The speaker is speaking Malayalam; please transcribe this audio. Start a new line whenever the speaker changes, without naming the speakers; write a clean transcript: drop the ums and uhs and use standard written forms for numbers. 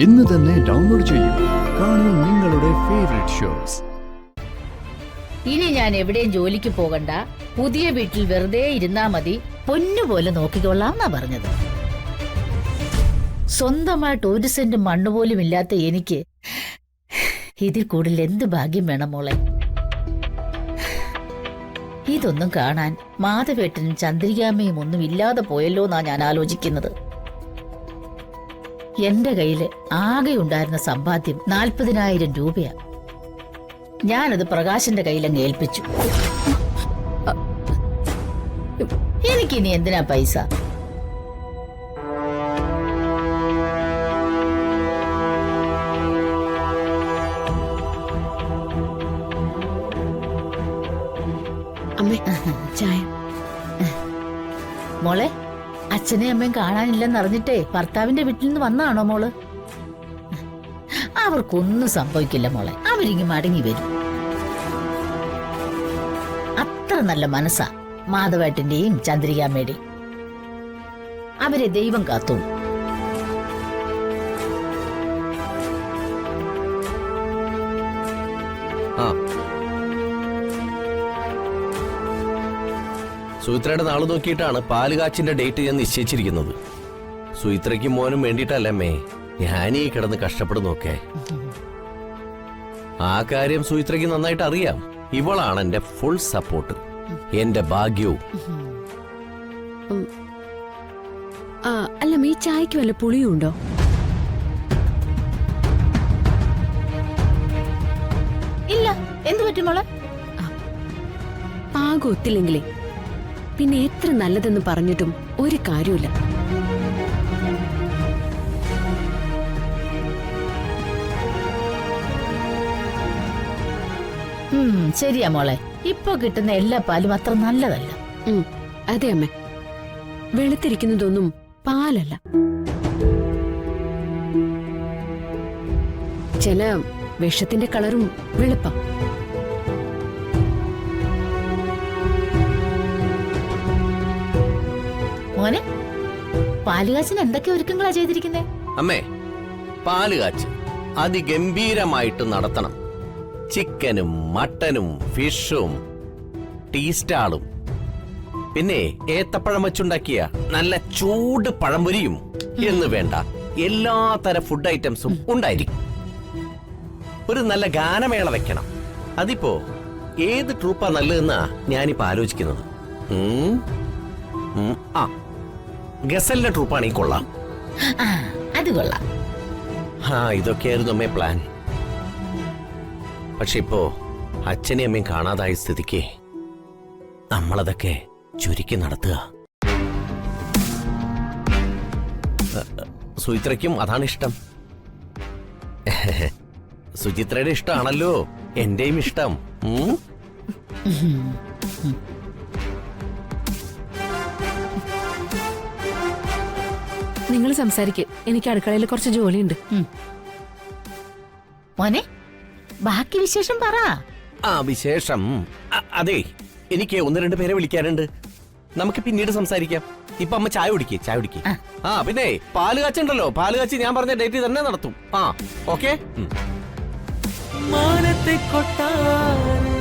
ഇന്ന് തന്നെ ഡൗൺലോഡ് ചെയ്യൂ. കാണൂ നിങ്ങളുടെ ഫേവറേറ്റ് ഷോസ്.
ഇനി ഞാൻ എവിടെയും ജോലിക്ക് പോകണ്ട, പുതിയ വീട്ടിൽ വെറുതെ ഇരുന്നാ മതി, പൊന്നുപോലെ നോക്കിക്കൊള്ളാന്നാ പറഞ്ഞത്. സ്വന്തമായിട്ട് ഒരു സെന്റ് മണ്ണ് പോലും ഇല്ലാത്ത എനിക്ക് ഇതിൽ കൂടുതൽ എന്ത് ഭാഗ്യം വേണം മോളെ? ഇതൊന്നും കാണാൻ മാധവേട്ടനും ചന്ദ്രികാമ്മയും ഒന്നും ഇല്ലാതെ പോയല്ലോ എന്നാ ഞാൻ ആലോചിക്കുന്നത്. എന്റെ കയ്യില് ആകെ ഉണ്ടായിരുന്ന സമ്പാദ്യം 40,000 രൂപയാ. ഞാനത് പ്രകാശന്റെ കയ്യിലങ്ങ് ഏൽപ്പിച്ചു. എനിക്കിനി എന്തിനാ പൈസ?
ചായ.
മോളെ, അച്ഛനെയും അമ്മയും കാണാനില്ലെന്ന് അറിഞ്ഞിട്ടേ ഭർത്താവിന്റെ വീട്ടിൽ നിന്ന് വന്നാണോ മോള്? അവർക്കൊന്നും സംഭവിക്കില്ല മോളെ, അവരിങ്ങ് മടങ്ങി വരും. അത്ര നല്ല മനസ്സാ മാധവേട്ടന്റെയും ചന്ദ്രികാമ്മയുടെയും. അവരെ ദൈവം കാത്തു.
സുമിത്രയുടെ നാള് നോക്കിയിട്ടാണ് പാലുകാച്ചിന്റെ ഡേറ്റ് ഞാൻ നിശ്ചയിച്ചിരിക്കുന്നത്. സുമിത്രയ്ക്കും മോനും വേണ്ടിയിട്ടല്ലേ അമ്മേ ഞാനീ കിടന്ന് കഷ്ടപ്പെടുന്നൊക്കെ. ആ കാര്യം സുമിത്രയ്ക്ക് നന്നായിട്ട് അറിയാം. ഇവളാണ് എന്റെ ഫുൾ സപ്പോർട്ട്, എന്റെ ഭാഗ്യവും.
അല്ല, ഈ ചായക്ക് വല്ല പുളിയും ഉണ്ടോ?
ഇല്ല. എന്ത് പറ്റും മോളെ?
പാകം ഒത്തില്ലെങ്കിലേ പിന്നെ എത്ര നല്ലതെന്ന് പറഞ്ഞിട്ടും ഒരു കാര്യമില്ല.
ശരിയാ മോളെ, ഇപ്പൊ കിട്ടുന്ന എല്ലാ പാലും അത്ര നല്ലതല്ല.
അതെ അമ്മ, വെളുത്തിരിക്കുന്നതൊന്നും പാലല്ല. ചില വിഷത്തിന്റെ കളറും വെളുപ്പാ.
മോനെ, പാലുകാച്ചിന് എന്തൊക്കെ ഒരുക്കങ്ങളാ ചെയ്തിരിക്കുന്നേ?
അമ്മേ, പാലുകാച്ച് അതിഗംഭീരമായിട്ട് നടത്തണം. ചിക്കനും മട്ടനും ഫിഷും ടീ സ്റ്റാളും പിന്നെ ഏത്തപ്പഴം വെച്ചുണ്ടാക്കിയ നല്ല ചൂട് പഴംപൊരിയും എന്ന് വേണ്ട എല്ലാ തരം ഫുഡ് ഐറ്റംസും ഉണ്ടായിരിക്കും. ഒരു നല്ല ഗാനമേള വെക്കണം. അതിപ്പോ ഏത് ട്രൂപ്പാ നല്ലതെന്നാ ഞാനിപ്പോ ആലോചിക്കുന്നത്. ഗസലിന്റെ ട്രൂപ്പാണെങ്കിൽ കൊള്ളാം.
അത് കൊള്ളാം.
ഇതൊക്കെയായിരുന്നു അമ്മേ പ്ലാൻ. പക്ഷെ ഇപ്പോ അച്ഛനെയും അമ്മയും കാണാതായ സ്ഥിതിക്ക് നമ്മളതൊക്കെ ചുരുക്കി നടത്തുക. സുചിത്രയ്ക്കും അതാണ് ഇഷ്ടം. സുചിത്രയുടെ ഇഷ്ടമാണല്ലോ എന്റെയും ഇഷ്ടം.
നിങ്ങൾ സംസാരിക്ക്, എനിക്ക് അടുക്കളയിൽ കുറച്ച് ജോലിയുണ്ട്.
മോനെ, ബാക്കി വിശേഷം പറ.
വിശേഷം അതെ, എനിക്ക് 1-2 പേരെ വിളിക്കാനുണ്ട്. നമുക്ക് പിന്നീട് സംസാരിക്കാം. ഇപ്പൊ അമ്മ ചായ കുടിക്കേ, ചായ കുടിക്കേ. പിന്നെ പാല് കാച്ചുണ്ടല്ലോ, പാല് കാച്ചി ഞാൻ പറഞ്ഞ ഡേറ്റ് തന്നെ നടത്തും. ഓക്കെ.
മാനത്തെ കൊട്ടാരം